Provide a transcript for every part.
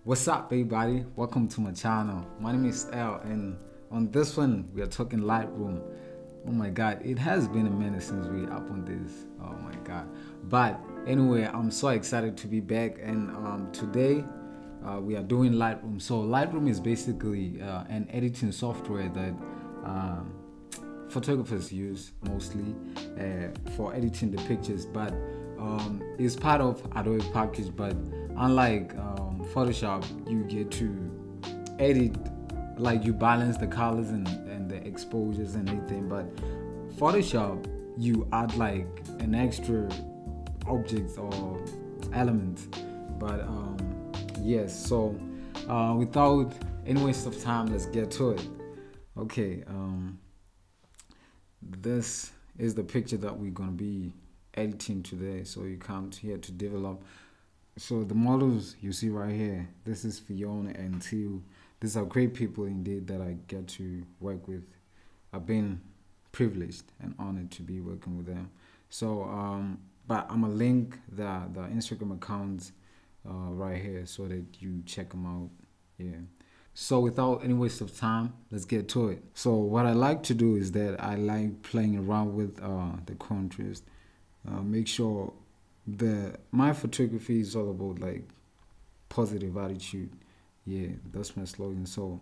What's up, everybody? Welcome to my channel. My name is L, and on this one, we are talking Lightroom. Oh my god, it has been a minute since we up on this. Oh my god. But anyway, I'm so excited to be back, and today we are doing Lightroom. So Lightroom is basically an editing software that photographers use mostly for editing the pictures, but it's part of Adobe package. But unlike Photoshop, you get to edit, like you balance the colors and the exposures and everything. But Photoshop, you add like an extra objects or elements. But yes, so without any waste of time, let's get to it. Okay, this is the picture that we're going to be editing today. So you come here to develop. So the models you see right here, this is Fiona and Theo. These are great people indeed that I get to work with. I've been privileged and honored to be working with them. So but I'm gonna link the Instagram accounts right here so that you check them out. Yeah. So without any waste of time, let's get to it. So what I like to do is that I like playing around with the contrast. Make sure my photography is all about like positive attitude. Yeah, that's my slogan. So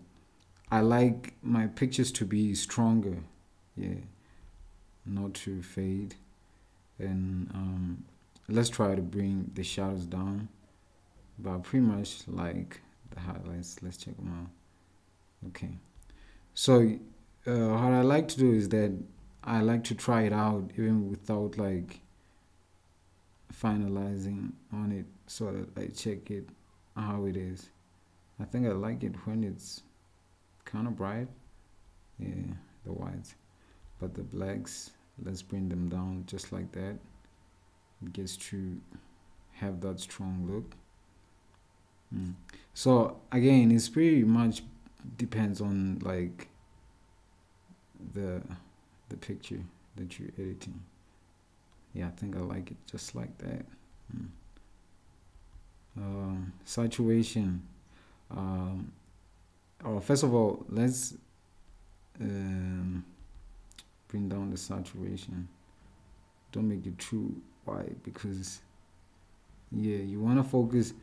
I like my pictures to be stronger. Yeah, not to fade. And let's try to bring the shadows down, but pretty much like the highlights. Let's check them out. Okay, so what I like to do is that I like to try it out even without like finalizing on it, so that I check it how it is. I think I like it when it's kind of bright. Yeah, the whites, but the blacks, let's bring them down just like that. It gets to have that strong look. So again, it's pretty much depends on like the picture that you're editing. Yeah, I think I like it just like that. Saturation. First of all, let's bring down the saturation. Don't make it too wide, because yeah, you want to focus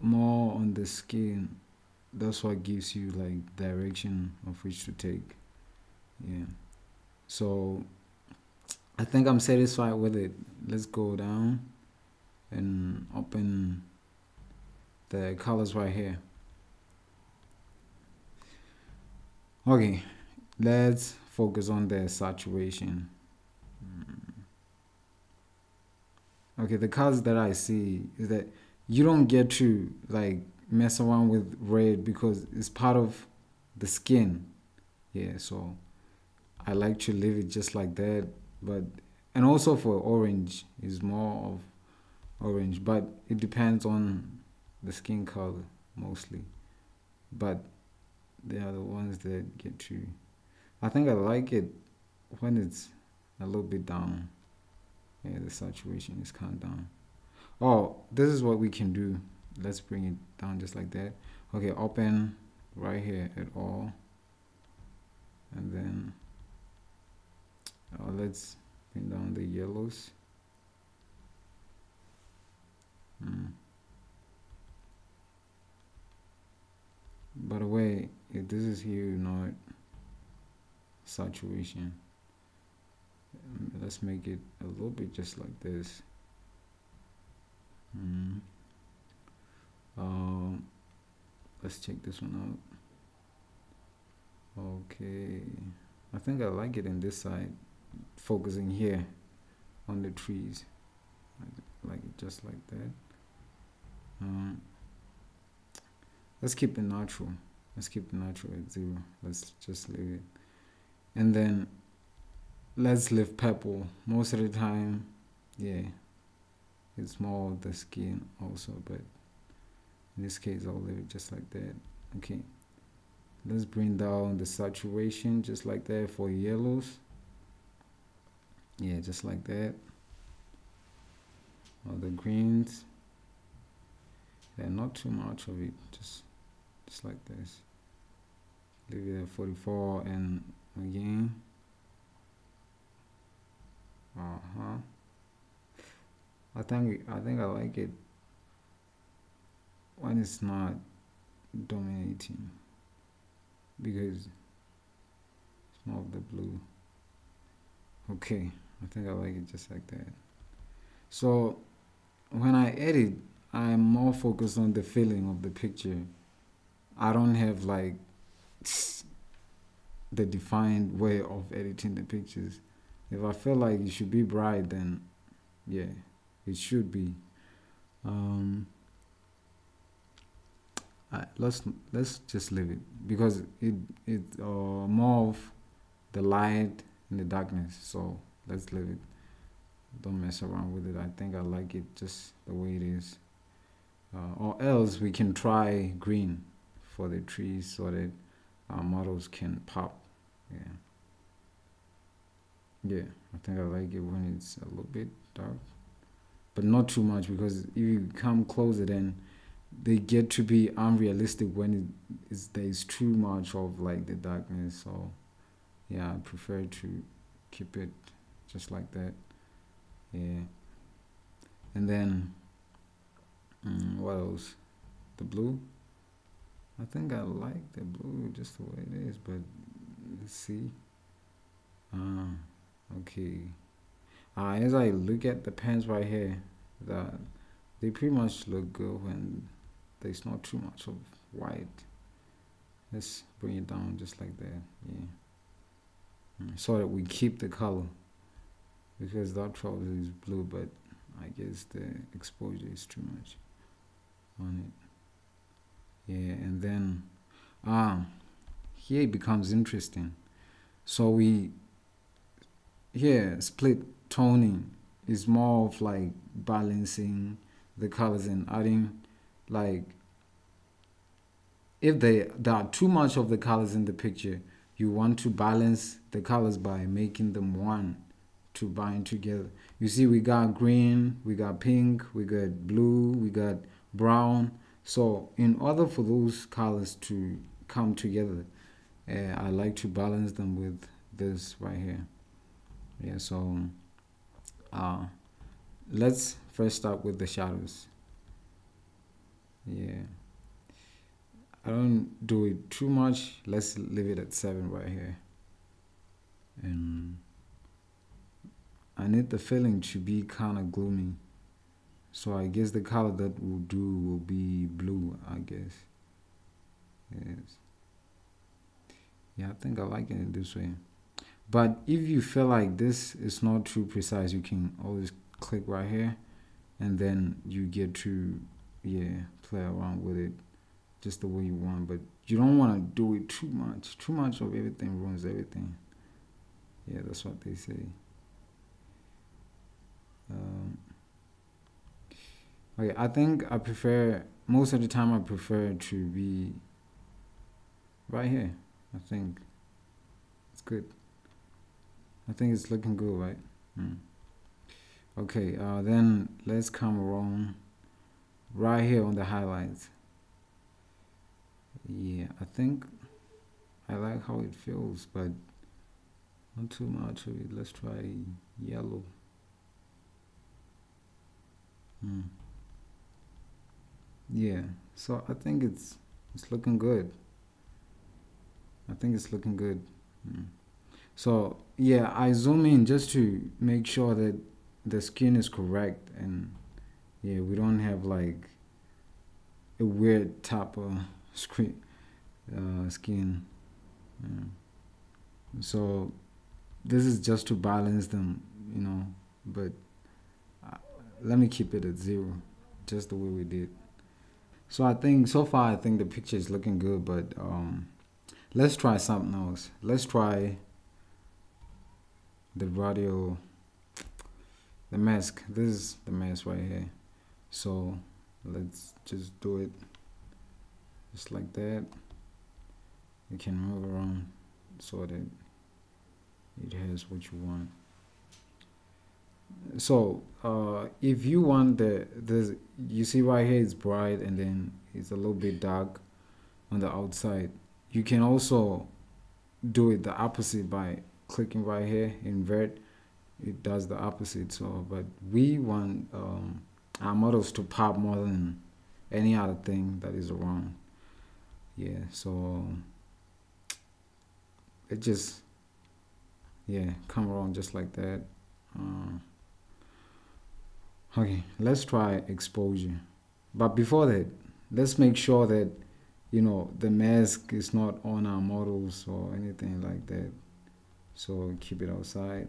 more on the skin. That's what gives you like direction of which to take. Yeah. So I think I'm satisfied with it. Let's go down and open the colors right here. Okay, let's focus on the saturation. Okay, the colors that I see is that you don't get to like mess around with red because it's part of the skin. Yeah, so I like to leave it just like that. But and also for orange is more of orange, but it depends on the skin color mostly. But they are the ones that get to. I think I like it when it's a little bit down. Yeah, the saturation is kind of down. Oh, this is what we can do. Let's bring it down just like that. Okay, open right here at all, and then let's bring down the yellows. By the way, if this is here, not saturation, let's make it a little bit just like this. Let's check this one out. Okay, I think I like it in this side, focusing here on the trees. I like it just like that. Let's keep it natural. Let's keep it natural at 0. Let's just leave it. And then let's leave purple. Most of the time, yeah, it's more of the skin also, but in this case I'll leave it just like that. Okay, let's bring down the saturation just like that for yellows. Yeah, just like that. All the greens. and not too much of it, just like this. Leave it at 44, and again, I think I like it when it's not dominating, because it's more of the blue. Okay, I think I like it just like that. So when I edit, I'm more focused on the feeling of the picture. I don't have like the defined way of editing the pictures. If I feel like it should be bright, then yeah, it should be. Um, let's just leave it, because it more of the light and the darkness. So let's leave it. Don't mess around with it. I think I like it just the way it is. Or else we can try green for the trees so that our models can pop. Yeah. Yeah, I think I like it when it's a little bit dark, but not too much, because if you come closer, then they get to be unrealistic when there's too much of like the darkness. So yeah, I prefer to keep it just like that. Yeah, and then what else? The blue. I think I like the blue just the way it is, but let's see. Ah, okay. As I look at the pens right here, that they pretty much look good when there's not too much of white. Let's bring it down just like that. Yeah. So that we keep the color, because that trouser is blue, but I guess the exposure is too much on it. Yeah, and then here it becomes interesting. So we here split toning is more of like balancing the colors and adding, like, if there are too much of the colors in the picture, you want to balance the colors by making them one to bind together. You see, we got green, we got pink, we got blue, we got brown. So in order for those colors to come together, I like to balance them with this right here. Yeah, so uh, let's first start with the shadows. Yeah, I don't do it too much. Let's leave it at 7 right here. And I need the feeling to be kind of gloomy. So I guess the color that we'll do will be blue, I guess. Yes. Yeah, I think I like it this way. But if you feel like this is not too precise, you can always click right here, and then you get to, yeah, play around with it just the way you want. But you don't want to do it too much. Too much of everything ruins everything. Yeah, that's what they say. Um, okay, I think I prefer, most of the time I prefer to be right here. I think it's good. I think it's looking good, right? Okay, then let's come around right here on the highlights. Yeah, I think I like how it feels, but not too much of it. Let's try yellow. Yeah, so I think it's looking good. I think it's looking good. So yeah, I zoom in just to make sure that the skin is correct, and yeah, we don't have like a weird type of skin. Yeah. So this is just to balance them, you know. But uh, let me keep it at 0, just the way we did. So I think so far I think the picture is looking good, but let's try something else. Let's try the radio, the mask. This is the mask right here. So let's just do it just like that. You can move around so that it has what you want. So if you want the you see right here it's bright and then it's a little bit dark on the outside. You can also do it the opposite by clicking right here, invert. It does the opposite. So, but we want our models to pop more than any other thing that is around. Yeah, so it just, yeah, come around just like that. Okay, let's try exposure. But before that, let's make sure that, you know, the mask is not on our models or anything like that. So keep it outside.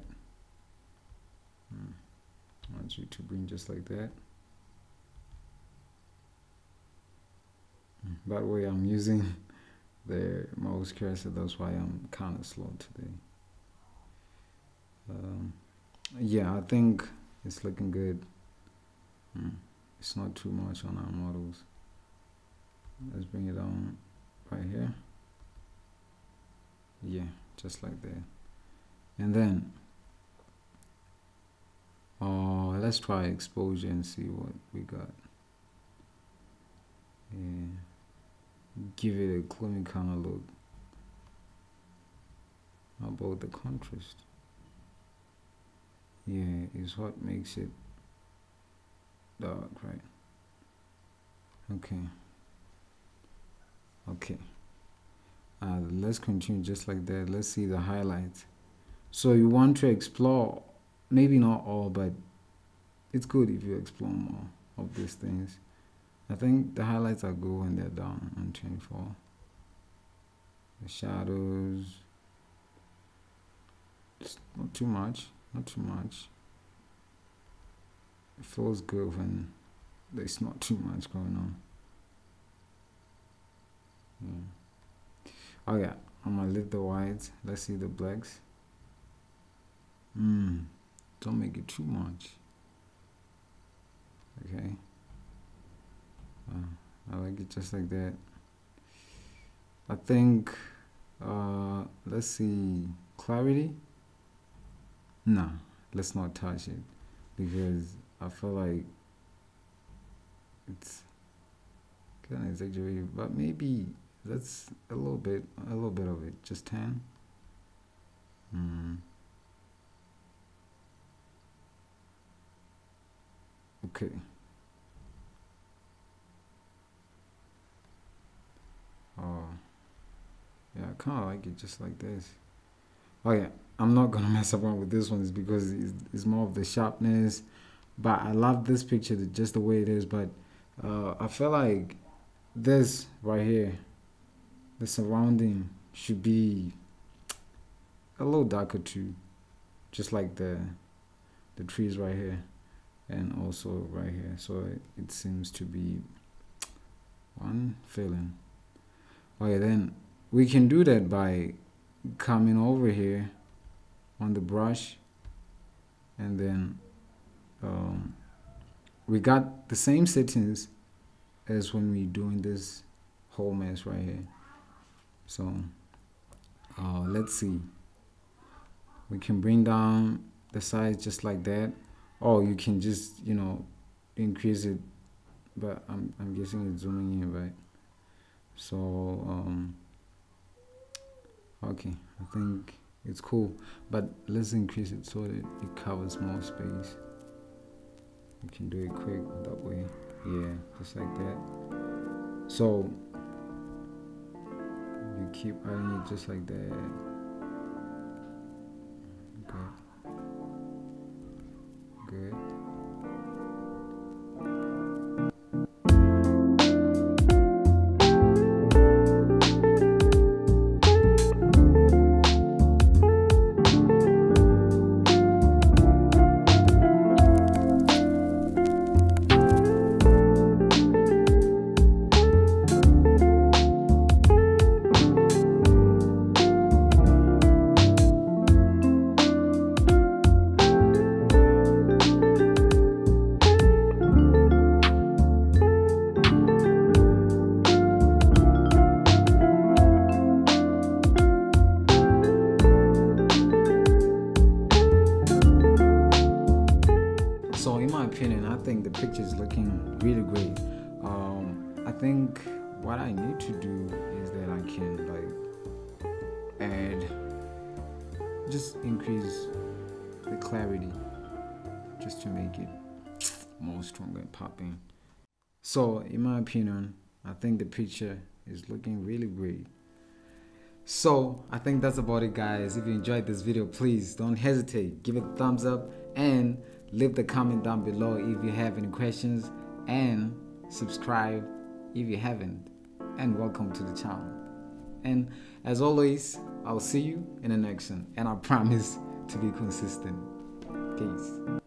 I want you to bring just like that. By the way, I'm using the mouse cursor, that's why I'm kind of slow today. Yeah, I think it's looking good. It's not too much on our models. Let's bring it on right here. Yeah, just like that. And then let's try exposure and see what we got. Yeah, give it a gloomy kind of look. How about the contrast? Yeah, is what makes it dark, right? Okay. Okay. Let's continue just like that. Let's see the highlights. So you want to explore, maybe not all, but it's good if you explore more of these things. I think the highlights are good when they're down on 24. The shadows, it's not too much, not too much. It feels good when there's not too much going on. Yeah. Oh yeah, I'm gonna lift the whites. Let's see the blacks. Don't make it too much. Okay. I like it just like that. I think let's see clarity. Nah, let's not touch it because I feel like it's kind of exaggerated, but maybe that's a little bit of it, just 10. Okay. Oh, yeah, I kind of like it just like this. Oh yeah, I'm not gonna mess around with this one is because it's more of the sharpness. But I love this picture just the way it is. But I feel like this right here, the surrounding should be a little darker too, just like the trees right here and also right here. So it seems to be one feeling. Okay, then we can do that by coming over here on the brush, and then we got the same settings as when we're doing this whole mess right here. So let's see, we can bring down the size just like that, or you can just, you know, increase it, but I'm guessing it's zooming in, right? So okay, I think it's cool, but let's increase it so that it covers more space. You can do it quick that way. Yeah, just like that. So you keep adding it just like that. Good. what I need to do is that I can like add, just increase the clarity just to make it more stronger and popping. So in my opinion, I think the picture is looking really great. So I think that's about it, guys. If you enjoyed this video, please don't hesitate, give it a thumbs up and leave the comment down below if you have any questions, and subscribe if you haven't, and welcome to the channel. And as always, I'll see you in the next one, and I promise to be consistent. Peace.